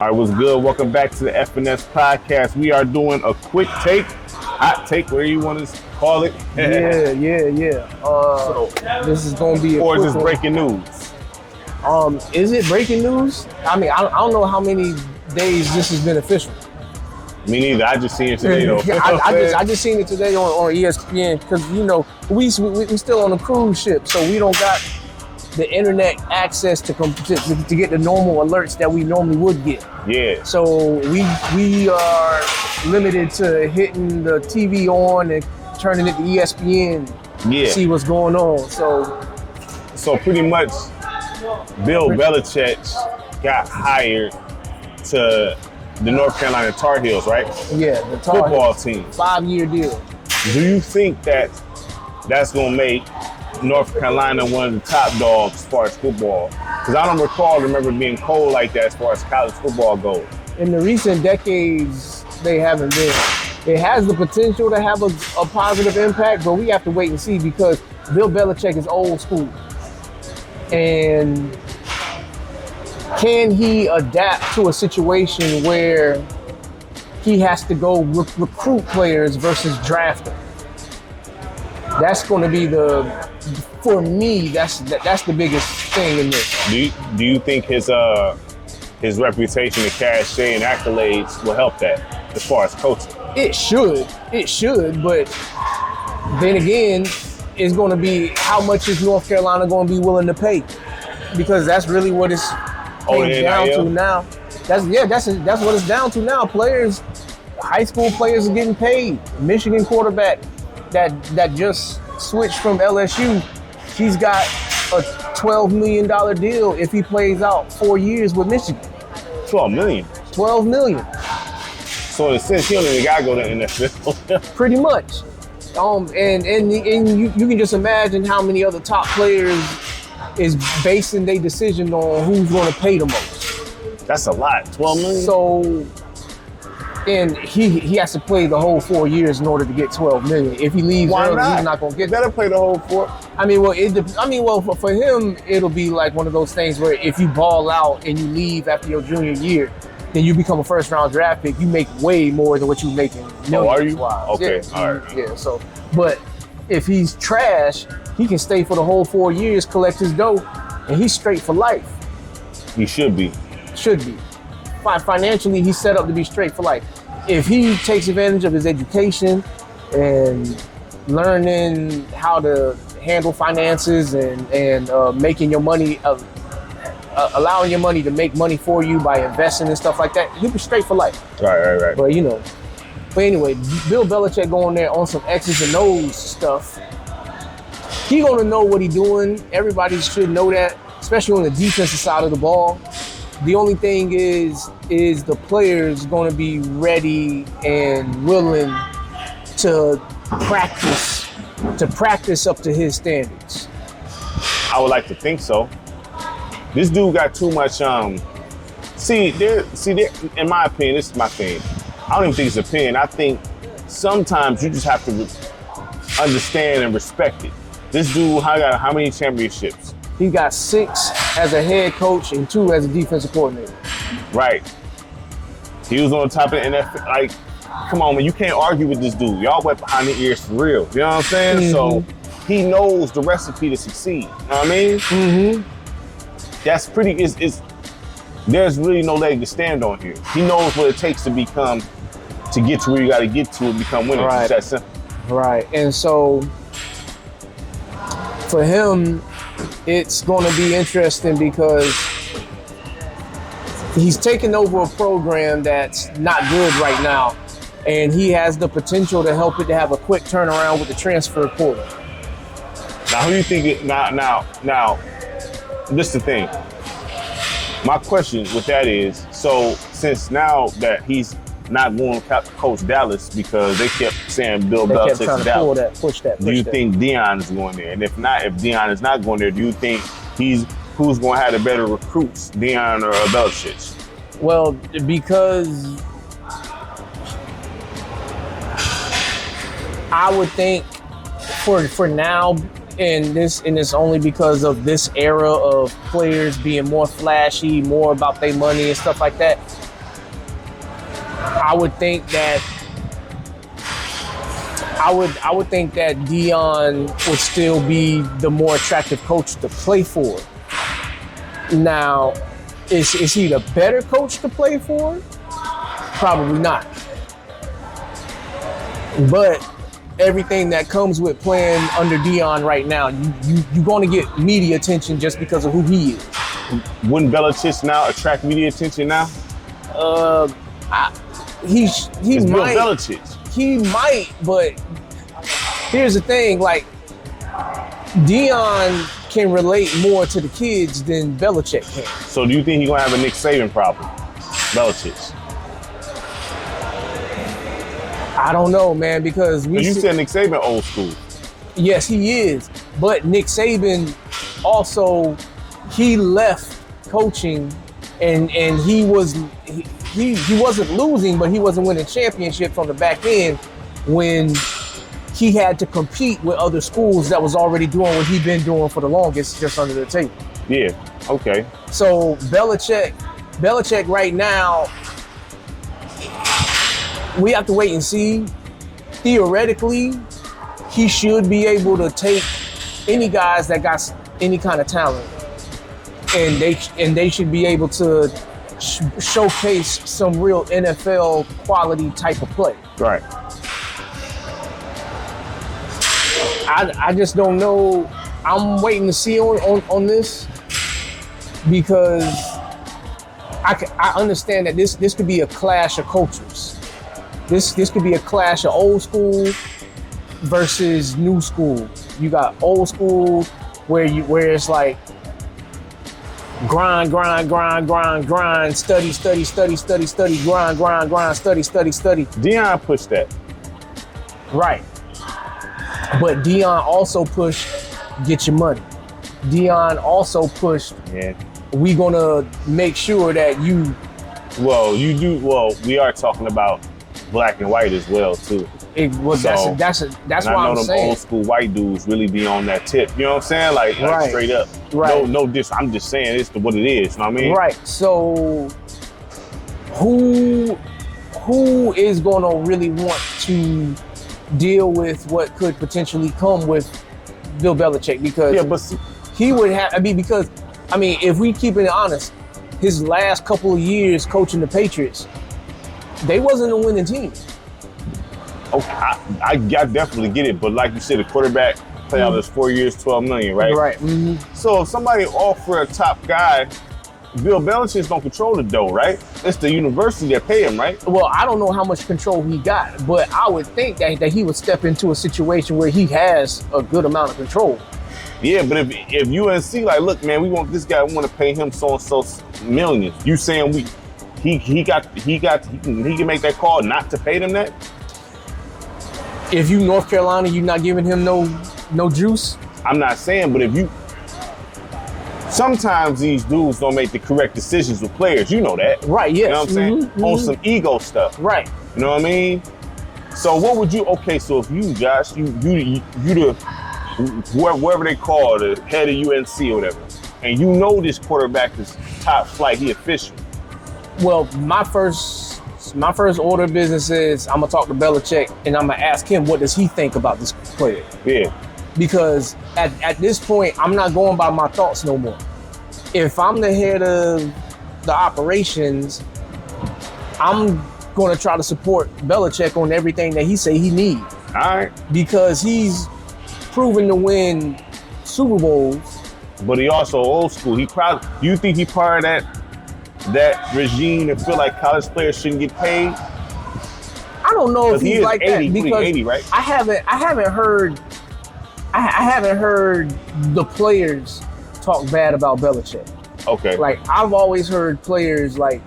All right, what's good? Welcome back to the FNS podcast. We are doing a quick take, hot take, whatever you want to call it. Yeah. This is gonna be or is this breaking news? Is it breaking news? I mean, I don't know how many days this has been official. Me neither. I just seen it today though. I just seen it today on ESPN because we still on a cruise ship, so we don't got the internet access to get the normal alerts that we normally would get. Yeah. So we are limited to hitting the TV on and turning it to ESPN. Yeah. To see what's going on. So pretty much, Bill Belichick got hired to the North Carolina Tar Heels, right? Yeah, the Tar football Heels. team. 5-year deal. Do you think that that's gonna make North Carolina one of the top dogs as far as football? Because I don't remember being cold like that as far as college football goes. In the recent decades, they haven't been. It has the potential to have a positive impact, but we have to wait and see because Bill Belichick is old school. And can he adapt to a situation where he has to go recruit players versus draft them? That's going to be for me, that's the biggest thing in this. Do you think his reputation and cachet and accolades will help that as far as coaching? It should, but then again, it's going to be how much is North Carolina going to be willing to pay? Because that's really what it's down to now. That's what it's down to now. Players, high school players are getting paid. Michigan quarterback that just switched from LSU, he's got a $12 million deal if he plays out 4 years with Michigan. $12 million? $12 million. So in a sense, he don't even got to go to the NFL. Pretty much. And you can just imagine how many other top players is basing their decision on who's going to pay the most. That's a lot, $12 million. So, and he has to play the whole 4 years in order to get $12 million. If he leaves early, he's not going to get. Better play the whole 4. For him, it'll be like one of those things where if you ball out and you leave after your junior year, then you become a first-round draft pick. You make way more than what you making. Oh, are you? Wise. Okay, yeah, all right. Yeah. So, but if he's trash, he can stay for the whole 4 years, collect his dough, and he's straight for life. He should be. Financially, he's set up to be straight for life. If he takes advantage of his education and learning how to handle finances and making your money, allowing your money to make money for you by investing and stuff like that, he'll be straight for life. Right. But anyway, Bill Belichick going there on some X's and O's stuff. He gonna know what he's doing. Everybody should know that, especially on the defensive side of the ball. The only thing is the players going to be ready and willing to practice up to his standards. I would like to think so. This dude got too much. In my opinion, this is my thing. I don't even think it's an opinion. I think sometimes you just have to understand and respect it. This dude got how many championships? He got 6 as a head coach and 2 as a defensive coordinator. Right. He was on top of the NFL. Like, come on, man, you can't argue with this dude. Y'all went behind the ears for real. You know what I'm saying? Mm-hmm. So he knows the recipe to succeed. You know what I mean? Mm-hmm. That's pretty. There's really no leg to stand on here. He knows what it takes to get to where you got to get to and become winners. Right. It's that simple. Right. And so for him, it's going to be interesting because he's taking over a program that's not good right now, and he has the potential to help it to have a quick turnaround with the transfer portal. Now, who do you think? Now, this is the thing. My question with that is, so since now that he's not going to coach Dallas because they kept saying Bill Belichick's Dallas, push that. Do you think Deion is going there? And if Deion is not going there, do you think who's going to have the better recruits, Deion or Belichick? Well, because I would think for now, and this only because of this era of players being more flashy, more about their money and stuff like that, I would think that Dion would still be the more attractive coach to play for. Now, is he the better coach to play for? Probably not. But everything that comes with playing under Dion right now, you're going to get media attention just because of who he is. Wouldn't Belichick now attract media attention now? He It's Bill might. Belichick. He might, but here's the thing: like Dion can relate more to the kids than Belichick can. So do you think he's gonna have a Nick Saban problem? Belichick. I don't know, man, because You said Nick Saban old school. Yes, he is. But Nick Saban also, he left coaching and he wasn't losing, but he wasn't winning championships on the back end when he had to compete with other schools that was already doing what he'd been doing for the longest, just under the table. Yeah, okay. So Belichick right now, we have to wait and see. Theoretically, he should be able to take any guys that got any kind of talent, and they should be able to showcase some real NFL quality type of play. Right. I just don't know. I'm waiting to see on this because I understand that this could be a clash of cultures. This could be a clash of old school versus new school. You got old school where it's like grind, study, grind, study. Dion pushed that. Right. But Dion also pushed get your money. Dion also pushed we gonna make sure that you. Well, you do. Well, we are talking about black and white as well too. That's why I'm them saying old school white dudes really be on that tip. You know what I'm saying? Like right. Straight up. Right. No diss. I'm just saying it's what it is. You know what I mean? Right. So who is gonna really want to deal with what could potentially come with Bill Belichick? Because he would have. Because if we keep it honest, his last couple of years coaching the Patriots, they wasn't a winning team. Okay, I definitely get it, but like you said, the quarterback playoff is 4 years, $12 million, right? Right. Mm-hmm. So if somebody offer a top guy, Bill Belichick don't control the dough, right? It's the university that pay him, right? Well, I don't know how much control he got, but I would think that he would step into a situation where he has a good amount of control. Yeah, but if UNC like, look, man, we want this guy, we want to pay him so and so millions. You saying he can make that call not to pay them that? If you North Carolina, you're not giving him no juice. I'm not saying, but sometimes these dudes don't make the correct decisions with players. You know that. Right, yes. You know what I'm saying? Mm-hmm. On some ego stuff. Right. You know what I mean? So what would you, so if you, Josh, you the, whoever they call, the head of UNC or whatever, and you know this quarterback is top flight, he official. Well, my first order of business is I'm gonna talk to Belichick and I'm gonna ask him what does he think about this player. Yeah. Because at this point, I'm not going by my thoughts no more. If I'm the head of the operations, I'm gonna try to support Belichick on everything that he say he needs. All right. Because he's proven to win Super Bowls. But he also old school. Do you think he part of that regime that feel like college players shouldn't get paid? I don't know if he's like 80, that because 80, right? I haven't heard the players talk bad about Belichick. Okay. Like I've always heard players like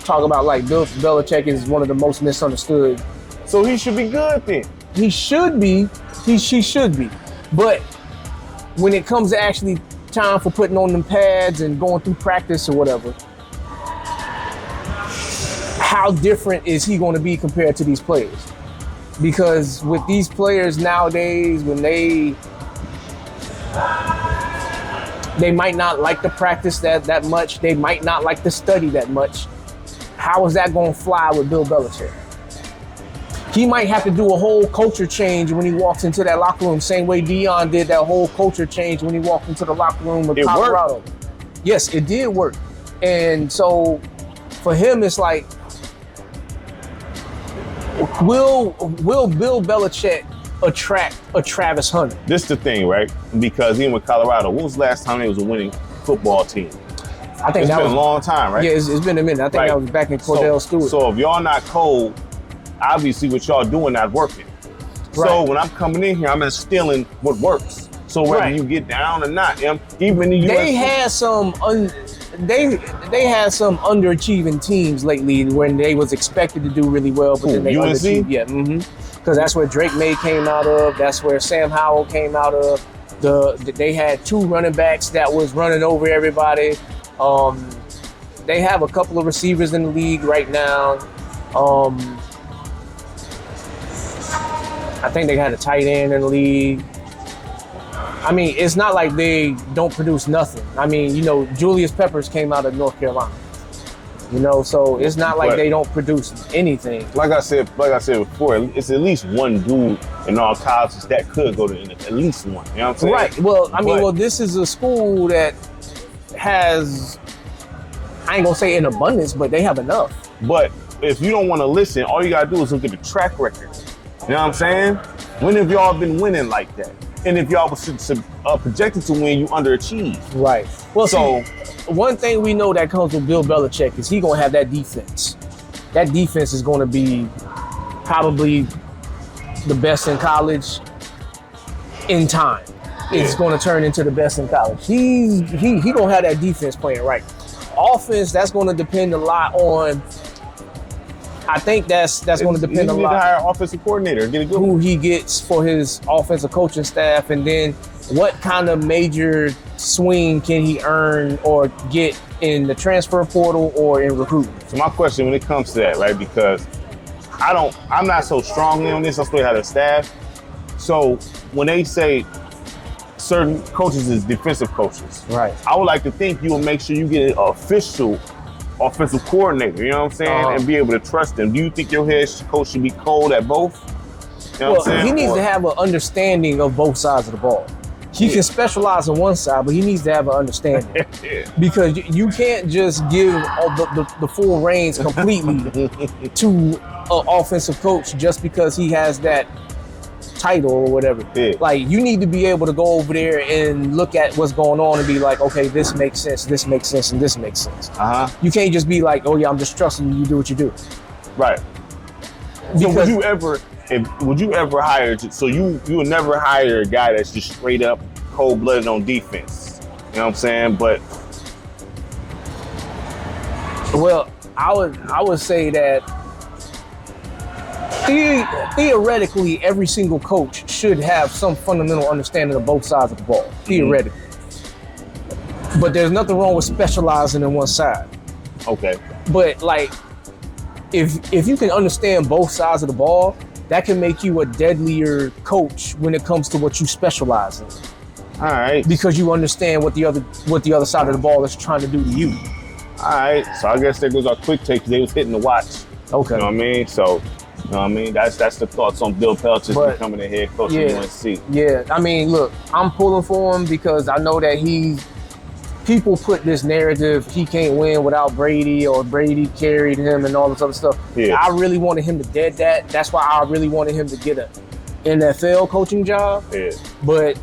talk about like Bill Belichick is one of the most misunderstood. So he should be good then. He should be. He should be. But when it comes to actually time for putting on them pads and going through practice or whatever, how different is he going to be compared to these players? Because with these players nowadays, when they might not like to practice that much, they might not like to study that much. How is that going to fly with Bill Belichick? He might have to do a whole culture change when he walks into that locker room, same way Dion did that whole culture change when he walked into the locker room with Colorado. Worked. Yes, it did work. And so for him, it's like, will Bill Belichick attract a Travis Hunter? This is the thing, right? Because even with Colorado, when was the last time they was a winning football team? I think it's that been was a long time, right? Yeah, it's been a minute. I think that was back in Cordell Stewart. So if y'all not cold, obviously what y'all doing not working. Right. So when I'm coming in here, I'm instilling what works. So whether you get down or not, even in the US, they had some underachieving teams lately when they was expected to do really well, but then they underachieved. Yeah, because that's where Drake May came out of. That's where Sam Howell came out of. They had 2 running backs that was running over everybody. They have a couple of receivers in the league right now. I think they had a tight end in the league. I mean, it's not like they don't produce nothing. I mean, Julius Peppers came out of North Carolina. So it's not like they don't produce anything. Like I said before, it's at least one dude in all colleges that could go to the NFL. At least one. You know what I'm saying? Right. Well, this is a school that has, I ain't gonna say in abundance, but they have enough. But if you don't want to listen, all you gotta do is look at the track record. You know what I'm saying? When have y'all been winning like that? And if y'all was projected to win, you underachieved. Right. Well, so one thing we know that comes with Bill Belichick is he gonna have that defense. That defense is gonna be probably the best in college in time. It's gonna turn into the best in college. He gonna have that defense playing right. Offense, that's gonna depend a lot on. I think that's going to depend a lot. He need to hire an offensive coordinator. Get a good who he gets for his offensive coaching staff, and then what kind of major swing can he earn or get in the transfer portal or in recruiting? So my question when it comes to that, right? Because I'm not so strongly on this. I still have a staff. So when they say certain coaches is defensive coaches, right? I would like to think you will make sure you get an official offensive coordinator, you know what I'm saying, and be able to trust them. Do you think your head coach should be cold at both? You know what I'm saying? He needs to have an understanding of both sides of the ball. He can specialize on one side, but he needs to have an understanding. Because you can't just give all the full reins completely to an offensive coach just because he has that title or whatever. Like, you need to be able to go over there and look at what's going on and be like, okay, this makes sense, and this makes sense. You can't just be like, oh yeah, I'm just trusting you do what you do. Right. So would you ever hire, so you would never hire a guy that's just straight up cold-blooded on defense, you know what I'm saying? But well, I would say that theoretically, every single coach should have some fundamental understanding of both sides of the ball, theoretically. But there's nothing wrong with specializing in one side. Okay. But like, if you can understand both sides of the ball, that can make you a deadlier coach when it comes to what you specialize in. All right. Because you understand what the other side of the ball is trying to do to you. All right. So I guess there goes our quick take. They was hitting the watch. Okay. You know what I mean? So, you know what I mean? That's the thoughts on Bill Belichick becoming the head coach of UNC. Yeah. I mean, look, I'm pulling for him because I know that people put this narrative, he can't win without Brady, or Brady carried him and all this other stuff. Yeah. I really wanted him to dead that. That's why I really wanted him to get an NFL coaching job. Yeah. But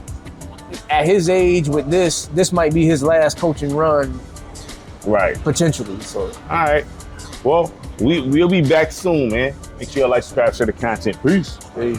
at his age with this might be his last coaching run. Right. Potentially. So. All right. Well, we'll be back soon, man. Make sure you like, subscribe, share the content. Peace. Peace.